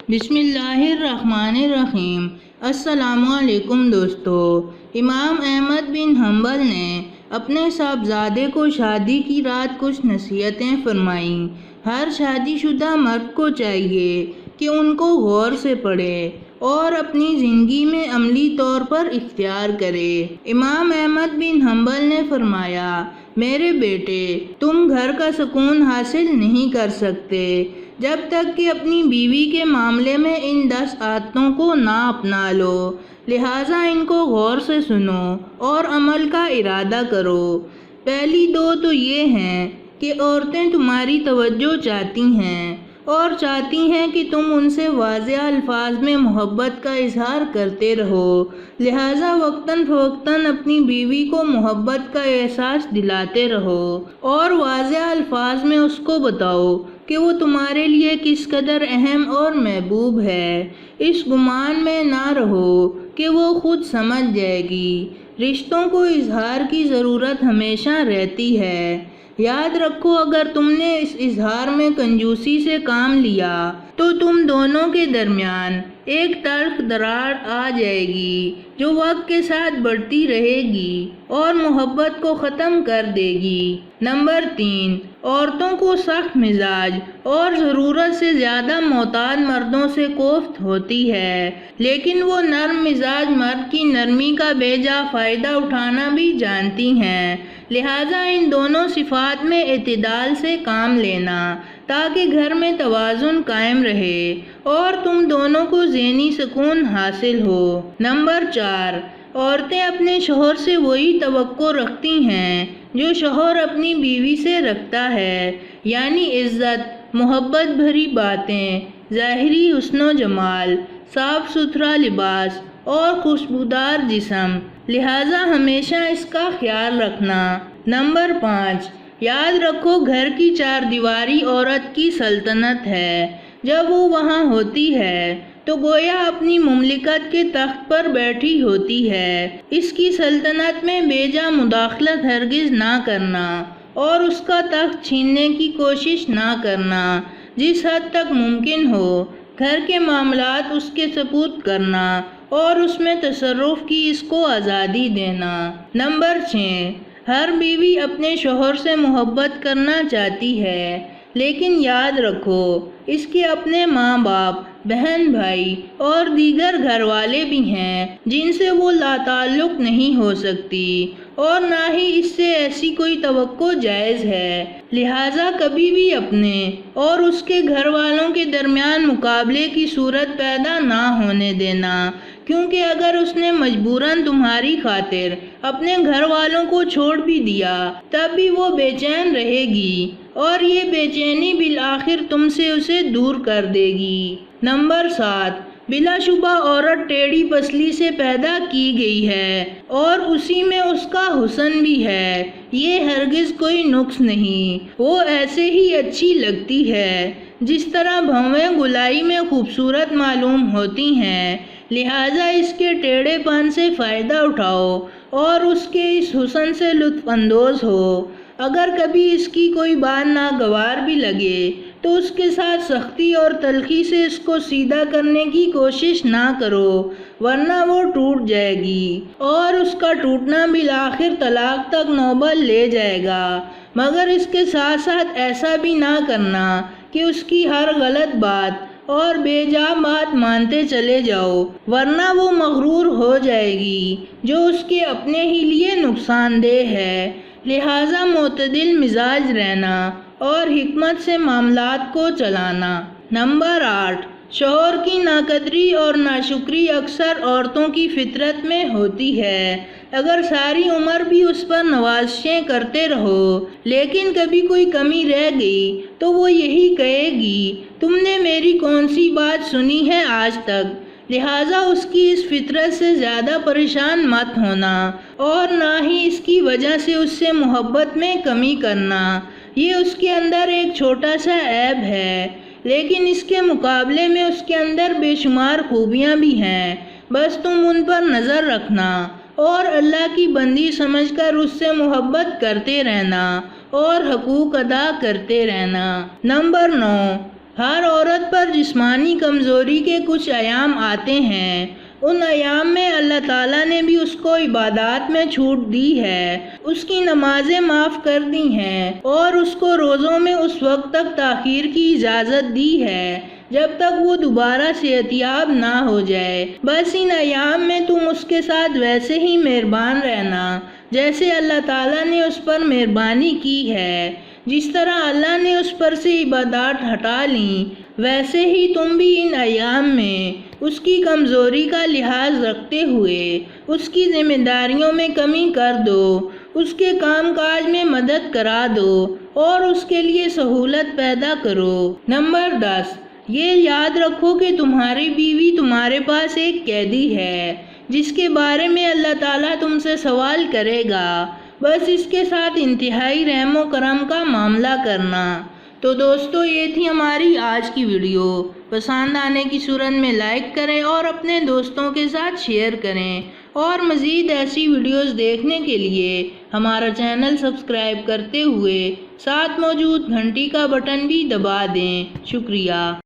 بسم اللہ الرحمن الرحیم۔ السلام علیکم دوستو۔ امام احمد بن حنبل نے اپنے صاحبزادے کو شادی کی رات کچھ نصیحتیں فرمائیں۔ ہر شادی شدہ مرد کو چاہیے کہ ان کو غور سے پڑھے اور اپنی زندگی میں عملی طور پر اختیار کرے۔ امام احمد بن حنبل نے فرمایا، میرے بیٹے، تم گھر کا سکون حاصل نہیں کر سکتے جب تک کہ اپنی بیوی کے معاملے میں ان 10 عادتوں کو نہ اپنا لو، لہٰذا ان کو غور سے سنو اور عمل کا ارادہ کرو۔ پہلی 2 تو یہ ہیں کہ عورتیں تمہاری توجہ چاہتی ہیں اور چاہتی ہیں کہ تم ان سے واضح الفاظ میں محبت کا اظہار کرتے رہو، لہٰذا وقتاً فوقتاً اپنی بیوی کو محبت کا احساس دلاتے رہو اور واضح الفاظ میں اس کو بتاؤ کہ وہ تمہارے لیے کس قدر اہم اور محبوب ہے۔ اس گمان میں نہ رہو کہ وہ خود سمجھ جائے گی۔ رشتوں کو اظہار کی ضرورت ہمیشہ رہتی ہے۔ یاد رکھو، اگر تم نے اس اظہار میں کنجوسی سے کام لیا تو تم دونوں کے درمیان ایک تلخ دراڑ آ جائے گی جو وقت کے ساتھ بڑھتی رہے گی اور محبت کو ختم کر دے گی۔ نمبر 3، عورتوں کو سخت مزاج اور ضرورت سے زیادہ محتاط مردوں سے کوفت ہوتی ہے، لیکن وہ نرم مزاج مرد کی نرمی کا بے جا فائدہ اٹھانا بھی جانتی ہیں، لہٰذا ان دونوں صفات میں اعتدال سے کام لینا تاکہ گھر میں توازن قائم رہے اور تم دونوں کو ذہنی سکون حاصل ہو۔ نمبر 4، عورتیں اپنے شوہر سے وہی توقع رکھتی ہیں جو شوہر اپنی بیوی سے رکھتا ہے، یعنی عزت، محبت بھری باتیں، ظاہری حسن و جمال، صاف ستھرا لباس اور خوشبودار جسم، لہٰذا ہمیشہ اس کا خیال رکھنا۔ نمبر 5، یاد رکھو، گھر کی 4 دیواری عورت کی سلطنت ہے۔ جب وہ وہاں ہوتی ہے تو گویا اپنی مملکت کے تخت پر بیٹھی ہوتی ہے۔ اس کی سلطنت میں بے جا مداخلت ہرگز نہ کرنا اور اس کا تخت چھیننے کی کوشش نہ کرنا۔ جس حد تک ممکن ہو گھر کے معاملات اس کے سپرد کرنا اور اس میں تصرف کی اس کو آزادی دینا۔ نمبر 6، ہر بیوی اپنے شوہر سے محبت کرنا چاہتی ہے، لیکن یاد رکھو اس کے اپنے ماں باپ، بہن بھائی اور دیگر گھر والے بھی ہیں جن سے وہ لاتعلق نہیں ہو سکتی اور نہ ہی اس سے ایسی کوئی توقع جائز ہے، لہٰذا کبھی بھی اپنے اور اس کے گھر والوں کے درمیان مقابلے کی صورت پیدا نہ ہونے دینا، کیونکہ اگر اس نے مجبوراً تمہاری خاطر اپنے گھر والوں کو چھوڑ بھی دیا تب بھی وہ بے چین رہے گی اور یہ بے چینی بالآخر تم سے اسے دور کر دے گی۔ نمبر 7، بلا شبہ عورت ٹیڑھی پسلی سے پیدا کی گئی ہے اور اسی میں اس کا حسن بھی ہے، یہ ہرگز کوئی نقص نہیں، وہ ایسے ہی اچھی لگتی ہے جس طرح بھویں گلائی میں خوبصورت معلوم ہوتی ہیں، لہٰذا اس کے ٹیڑھے پن سے فائدہ اٹھاؤ اور اس کے اس حسن سے لطف اندوز ہو۔ اگر کبھی اس کی کوئی بات ناگوار بھی لگے تو اس کے ساتھ سختی اور تلخی سے اس کو سیدھا کرنے کی کوشش نہ کرو، ورنہ وہ ٹوٹ جائے گی اور اس کا ٹوٹنا بالآخر طلاق تک نوبت لے جائے گا، مگر اس کے ساتھ ساتھ ایسا بھی نہ کرنا کہ اس کی ہر غلط بات اور بے جا بات مانتے چلے جاؤ، ورنہ وہ مغرور ہو جائے گی جو اس کے اپنے ہی لیے نقصان دہ ہے، لہٰذا معتدل مزاج رہنا اور حکمت سے معاملات کو چلانا۔ نمبر 8، شوہر کی ناقدری اور ناشکری اکثر عورتوں کی فطرت میں ہوتی ہے۔ اگر ساری عمر بھی اس پر نوازشیں کرتے رہو لیکن کبھی کوئی کمی رہ گئی تو وہ یہی کہے گی، تم نے میری کون سی بات سنی ہے آج تک، لہٰذا اس کی اس فطرت سے زیادہ پریشان مت ہونا اور نہ ہی اس کی وجہ سے اس سے محبت میں کمی کرنا۔ یہ اس کے اندر ایک چھوٹا سا عیب ہے، لیکن اس کے مقابلے میں اس کے اندر بے شمار خوبیاں بھی ہیں، بس تم ان پر نظر رکھنا اور اللہ کی بندی سمجھ کر اس سے محبت کرتے رہنا اور حقوق ادا کرتے رہنا۔ نمبر 9، ہر عورت پر جسمانی کمزوری کے کچھ ایام آتے ہیں، ان ایام میں اللہ تعالیٰ نے بھی اس کو عبادات میں چھوٹ دی ہے، اس کی نمازیں معاف کر دی ہیں اور اس کو روزوں میں اس وقت تک تاخیر کی اجازت دی ہے جب تک وہ دوبارہ صحت یاب نہ ہو جائے۔ بس ان ایام میں تم اس کے ساتھ ویسے ہی مہربان رہنا جیسے اللہ تعالیٰ نے اس پر مہربانی کی ہے۔ جس طرح اللہ نے اس پر سے عبادات ہٹا لیں، ویسے ہی تم بھی ان ایام میں اس کی کمزوری کا لحاظ رکھتے ہوئے اس کی ذمہ داریوں میں کمی کر دو، اس کے کام کاج میں مدد کرا دو اور اس کے لیے سہولت پیدا کرو۔ نمبر 10، یہ یاد رکھو کہ تمہاری بیوی تمہارے پاس ایک قیدی ہے جس کے بارے میں اللہ تعالیٰ تم سے سوال کرے گا، بس اس کے ساتھ انتہائی رحم و کرم کا معاملہ کرنا۔ تو دوستو، یہ تھی ہماری آج کی ویڈیو۔ پسند آنے کی صورت میں لائک کریں اور اپنے دوستوں کے ساتھ شیئر کریں، اور مزید ایسی ویڈیوز دیکھنے کے لیے ہمارا چینل سبسکرائب کرتے ہوئے ساتھ موجود گھنٹی کا بٹن بھی دبا دیں۔ شکریہ۔